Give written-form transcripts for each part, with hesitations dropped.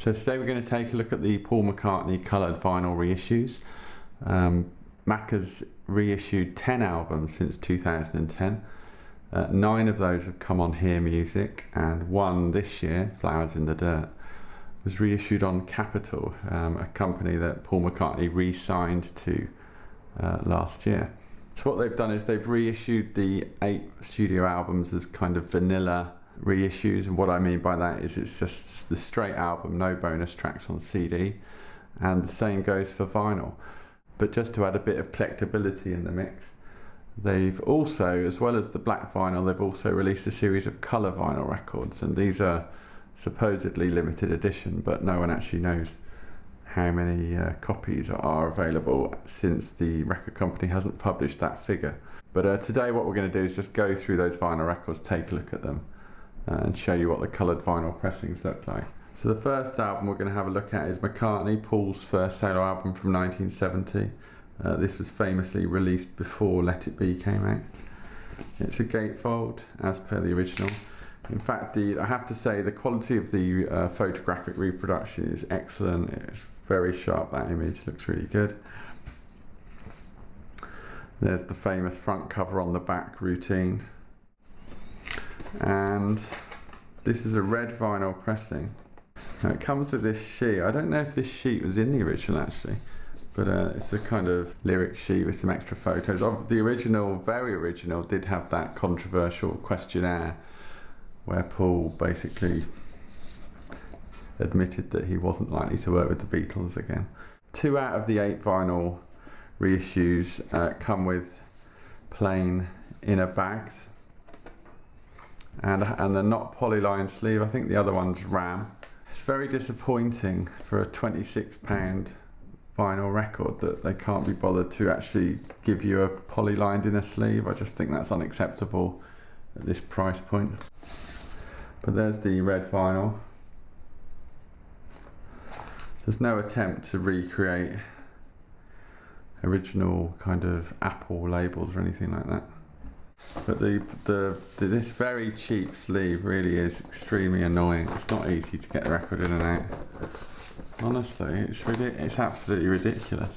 So today we're going to take a look at the Paul McCartney coloured vinyl reissues. Mac has reissued 10 albums since 2010. 9 of those have come on Hear Music, and one this year, Flowers in the Dirt, was reissued on Capitol, a company that Paul McCartney re-signed to last year. So what they've done is they've reissued the 8 studio albums as kind of vanilla reissues, and what I mean by that is it's just the straight album, no bonus tracks on CD, and the same goes for vinyl. But just to add a bit of collectability in the mix, they've also, as well as the black vinyl, they've also released a series of colour vinyl records, and these are supposedly limited edition, but no one actually knows how many copies are available since the record company hasn't published that figure. But today what we're going to do is just go through those vinyl records, take a look at them, and show you what the coloured vinyl pressings look like. So the first album we're going to have a look at is McCartney, Paul's first solo album from 1970. This was famously released before Let It Be came out. It's a gatefold, as per the original. In fact, I have to say the quality of the photographic reproduction is excellent. It's very sharp, that image looks really good. There's the famous front cover on the back routine. And this is a red vinyl pressing. Now it comes with this sheet. I don't know if this sheet was in the original actually, but it's a kind of lyric sheet with some extra photos. The original, very original, did have that controversial questionnaire where Paul basically admitted that he wasn't likely to work with the Beatles again. 2 out of the 8 vinyl reissues come with plain inner bags, and they're not polyline sleeve. I think the other one's RAM. It's very disappointing for a £26 vinyl record that they can't be bothered to actually give you a polylined inner sleeve. I just think that's unacceptable at this price point. But there's the red vinyl. There's no attempt to recreate original kind of Apple labels or anything like that. But this very cheap sleeve really is extremely annoying. It's not easy to get the record in and out. Honestly, it's absolutely ridiculous.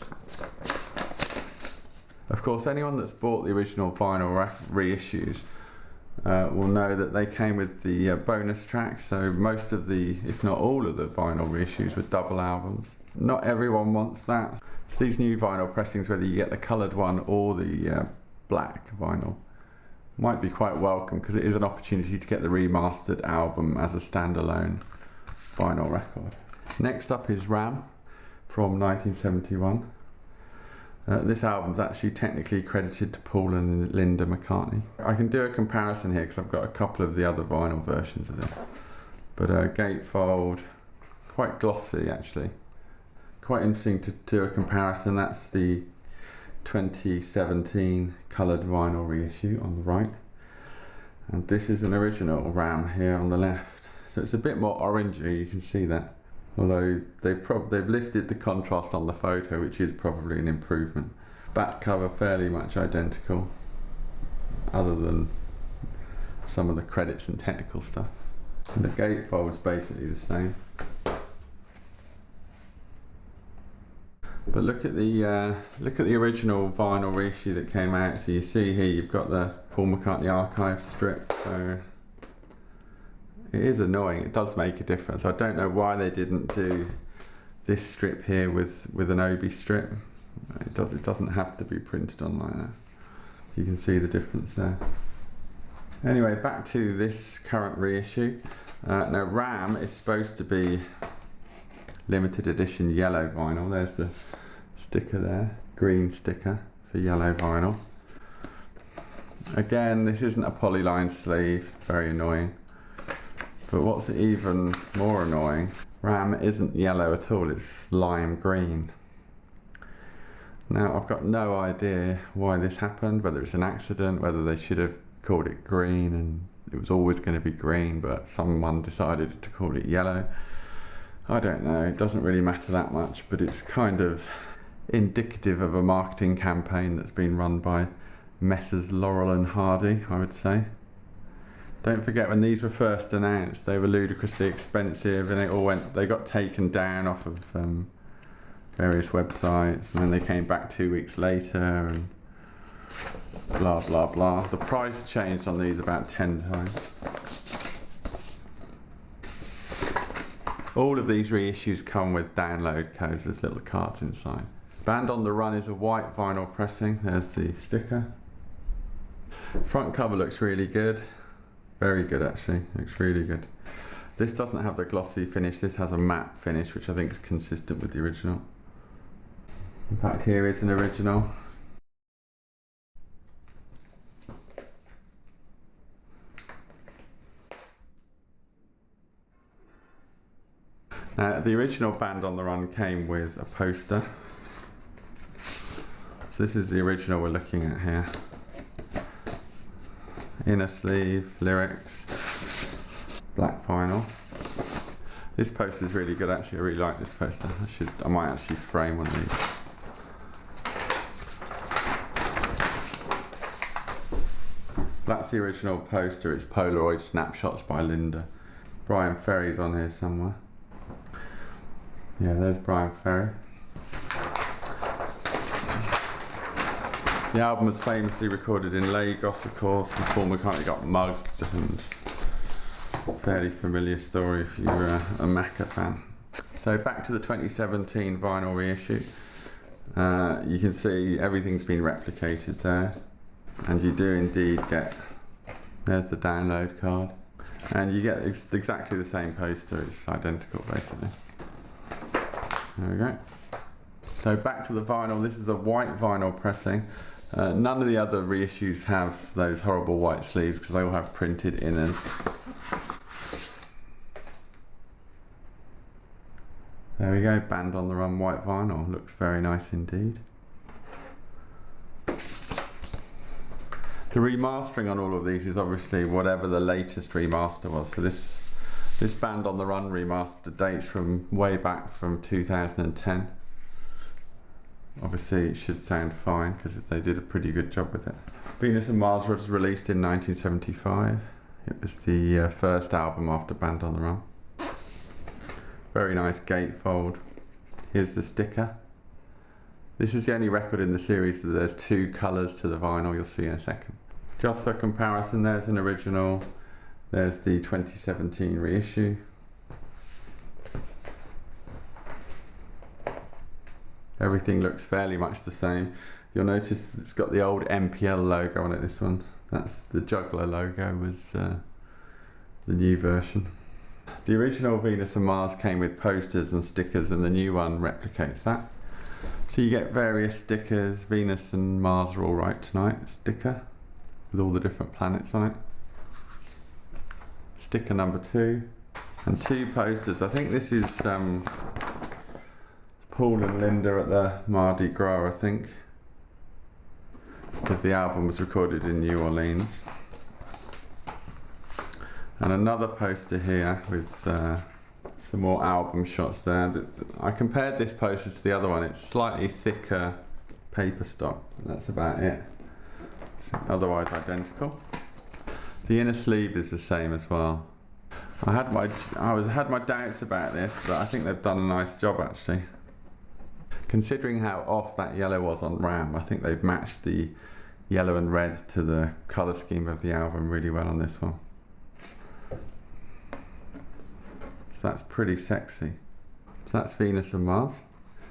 Of course, anyone that's bought the original vinyl reissues will know that they came with the bonus tracks, so most of the, if not all of the vinyl reissues were double albums. Not everyone wants that. So these new vinyl pressings, whether you get the coloured one or the black vinyl, might be quite welcome because it is an opportunity to get the remastered album as a standalone vinyl record. Next up is Ram from 1971. This album's actually technically credited to Paul and Linda McCartney. I can do a comparison here because I've got a couple of the other vinyl versions of this. But gatefold, quite glossy actually. Quite interesting to do a comparison. That's the 2017 coloured vinyl reissue on the right, and this is an original Ram here on the left. So it's a bit more orangey, you can see that. Although they've lifted the contrast on the photo, which is probably an improvement. Back cover fairly much identical, other than some of the credits and technical stuff. And the gatefold's basically the same. But look at the original vinyl reissue that came out. So you see here you've got the Paul McCartney archive strip. So it is annoying. It does make a difference. I don't know why they didn't do this strip here with an Obi strip. It doesn't have to be printed on like that. So you can see the difference there. Anyway, back to this current reissue. Now Ram is supposed to be limited edition yellow vinyl. There's the sticker there, green sticker for yellow vinyl. Again, this isn't a polyline sleeve, very annoying. But what's even more annoying, Ram isn't yellow at all, it's lime green. Now I've got no idea why this happened, whether it's an accident, whether they should have called it green and it was always going to be green, but someone decided to call it yellow. I don't know, it doesn't really matter that much, but it's kind of indicative of a marketing campaign that's been run by Messrs Laurel and Hardy, I would say. Don't forget, when these were first announced, they were ludicrously expensive, and they got taken down off of various websites, and then they came back 2 weeks later, and blah blah blah. The price changed on these about 10 times. All of these reissues come with download codes. There's little cards inside. Band on the Run is a white vinyl pressing. There's the sticker. Front cover looks really good. Very good, actually. Looks really good. This doesn't have the glossy finish. This has a matte finish, which I think is consistent with the original. In fact, here is an original. The original Band on the Run came with a poster. So this is the original we're looking at here. Inner sleeve, lyrics, black vinyl. This poster is really good, actually. I really like this poster. I might actually frame one of these. That's the original poster. It's Polaroid snapshots by Linda. Brian Ferry's on here somewhere. Yeah, there's Brian Ferry. The album was famously recorded in Lagos, of course, and Paul McCartney got mugged, and fairly familiar story if you're a Macca fan. So back to the 2017 vinyl reissue. You can see everything's been replicated there, and you do indeed get, there's the download card, and you get exactly the same poster. It's identical basically. There we go. So back to the vinyl. This is a white vinyl pressing. None of the other reissues have those horrible white sleeves because they all have printed inners. There we go, Band on the Run white vinyl. Looks very nice indeed. The remastering on all of these is obviously whatever the latest remaster was. So this Band on the Run remaster dates from way back from 2010. Obviously it should sound fine because they did a pretty good job with it. Venus and Mars was released in 1975. It was the first album after Band on the Run. Very nice gatefold. Here's the sticker. This is the only record in the series that there's two colours to the vinyl. You'll see in a second. Just for comparison, there's an original. There's the 2017 reissue. Everything looks fairly much the same. You'll notice it's got the old MPL logo on it, this one. That's the Juggler logo, was the new version. The original Venus and Mars came with posters and stickers, and the new one replicates that. So you get various stickers. Venus and Mars are all right tonight sticker with all the different planets on it. Sticker number 2 and 2 posters. I think this is Paul and Linda at the Mardi Gras, I think, because the album was recorded in New Orleans. And another poster here with some more album shots there. I compared this poster to the other one. It's slightly thicker paper stock. That's about it. So otherwise identical. The inner sleeve is the same as well. I had my doubts about this, but I think they've done a nice job actually. Considering how off that yellow was on Ram, I think they've matched the yellow and red to the colour scheme of the album really well on this one. So that's pretty sexy. So that's Venus and Mars.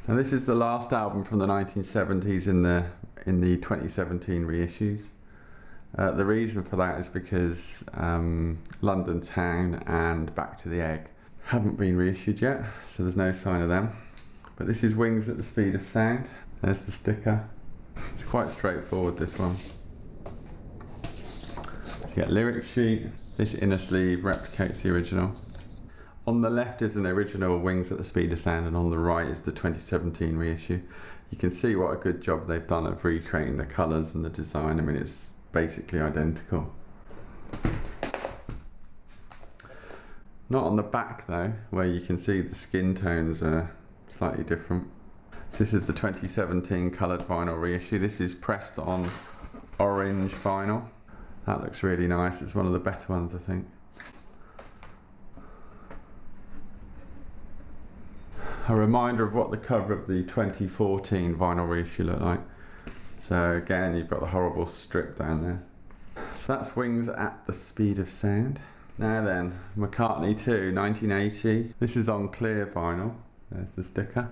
Now this is the last album from the 1970s in the 2017 reissues. The reason for that is because London Town and Back to the Egg haven't been reissued yet, so there's no sign of them. But this is Wings at the Speed of Sound. There's the sticker. It's quite straightforward, this one. So you get lyric sheet. This inner sleeve replicates the original. On the left is an original Wings at the Speed of Sound, and on the right is the 2017 reissue. You can see what a good job they've done of recreating the colours and the design. I mean, it's basically identical. Not on the back though, where you can see the skin tones are slightly different. This is the 2017 coloured vinyl reissue. This is pressed on orange vinyl. That looks really nice. It's one of the better ones, I think. A reminder of what the cover of the 2014 vinyl reissue looked like. So again, you've got the horrible strip down there. So that's Wings at the Speed of Sound. Now then, McCartney II, 1980. This is on clear vinyl. There's the sticker.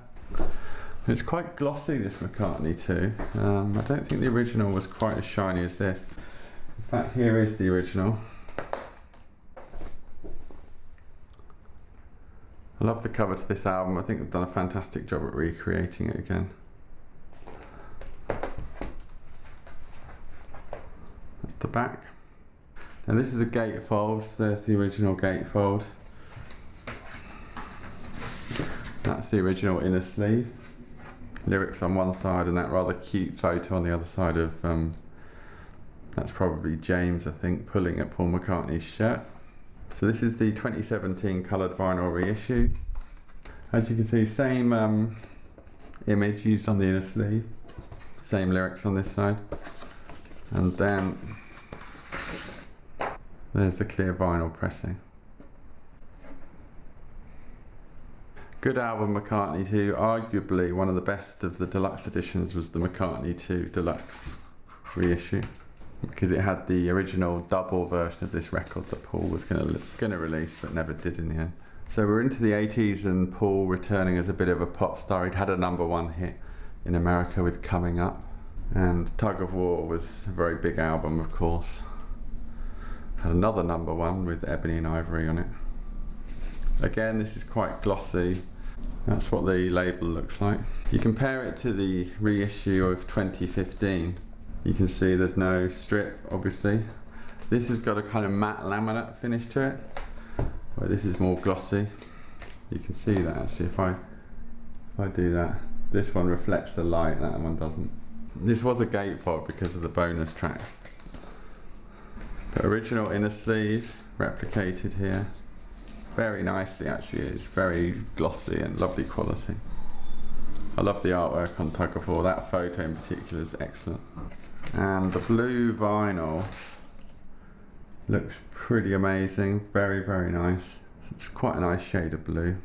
It's quite glossy, this McCartney II. I don't think the original was quite as shiny as this. In fact, here is the original. I love the cover to this album. I think they've done a fantastic job at recreating it again. That's the back. Now this is a gatefold. So there's the original gatefold. That's the original inner sleeve. Lyrics on one side and that rather cute photo on the other side of, that's probably James, I think, pulling at Paul McCartney's shirt. So this is the 2017 coloured vinyl reissue. As you can see, same image used on the inner sleeve, same lyrics on this side, and then there's the clear vinyl pressing. Good album, McCartney II. Arguably one of the best of the deluxe editions was the McCartney II deluxe reissue, because it had the original double version of this record that Paul was going to release but never did in the end. So we're into the 80s and Paul returning as a bit of a pop star. He'd had a #1 hit in America with Coming Up, and Tug of War was a very big album, of course. Had another #1 with Ebony and Ivory on it. Again, this is quite glossy. That's what the label looks like. You compare it to the reissue of 2015. You can see there's no strip, obviously. This has got a kind of matte laminate finish to it, where this is more glossy. You can see that actually if I do that. This one reflects the light, that one doesn't. This was a gatefold because of the bonus tracks. But original inner sleeve, replicated here. Very nicely actually, it's very glossy and lovely quality. I love the artwork on Tug of War. That photo in particular is excellent. And the blue vinyl looks pretty amazing, very, very nice. It's quite a nice shade of blue.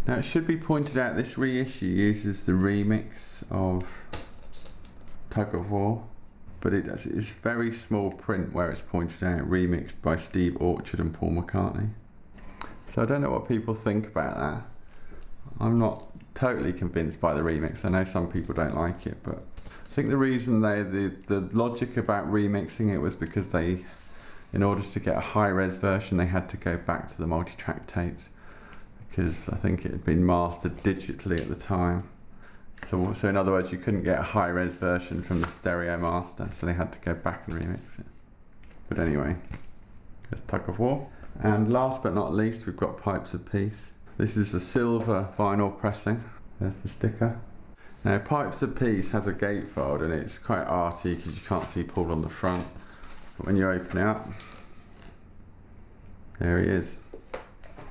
Now it should be pointed out this reissue uses the remix of Tug of War, but it's very small print where it's pointed out, remixed by Steve Orchard and Paul McCartney. So I don't know what people think about that. I'm not totally convinced by the remix. I know some people don't like it, but I think the reason the logic about remixing it was because they, in order to get a high-res version, they had to go back to the multi-track tapes, because I think it had been mastered digitally at the time. So in other words, you couldn't get a high-res version from the stereo master, so they had to go back and remix it. But anyway, there's Tug of War. And last but not least, we've got Pipes of Peace. This is a silver vinyl pressing. There's the sticker. Now, Pipes of Peace has a gatefold, and it's quite arty because you can't see Paul on the front. But when you open it up, there he is.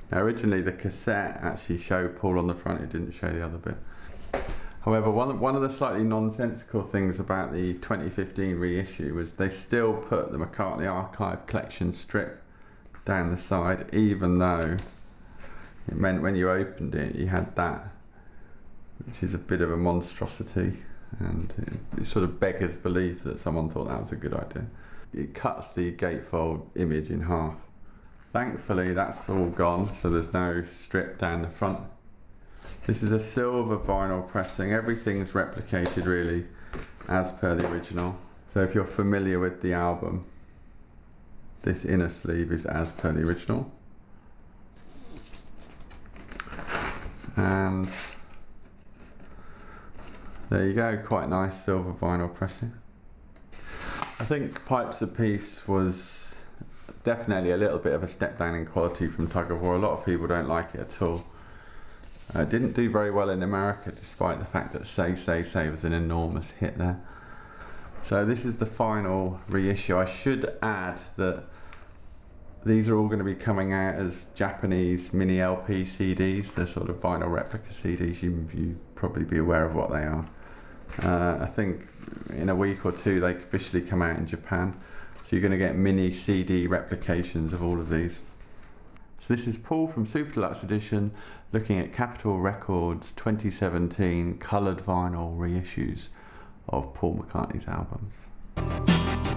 Now, originally the cassette actually showed Paul on the front, it didn't show the other bit. However, one of the slightly nonsensical things about the 2015 reissue was they still put the McCartney Archive Collection strip down the side, even though it meant when you opened it you had that, which is a bit of a monstrosity, and it sort of beggars belief that someone thought that was a good idea. It cuts the gatefold image in half. Thankfully that's all gone, so there's no strip down the front. This is a silver vinyl pressing. Everything's replicated really as per the original. So if you're familiar with the album, this inner sleeve is as per the original. And there you go, quite nice silver vinyl pressing. I think Pipes of Peace was definitely a little bit of a step down in quality from Tug of War. A lot of people don't like it at all. It didn't do very well in America, despite the fact that Say Say Say was an enormous hit there. So this is the final reissue. I should add that these are all going to be coming out as Japanese mini LP CDs. They're sort of vinyl replica CDs. You probably be aware of what they are. I think in a week or two they officially come out in Japan. So you're going to get mini CD replications of all of these. So this is Paul from Super Deluxe Edition looking at Capitol Records 2017 coloured vinyl reissues of Paul McCartney's albums.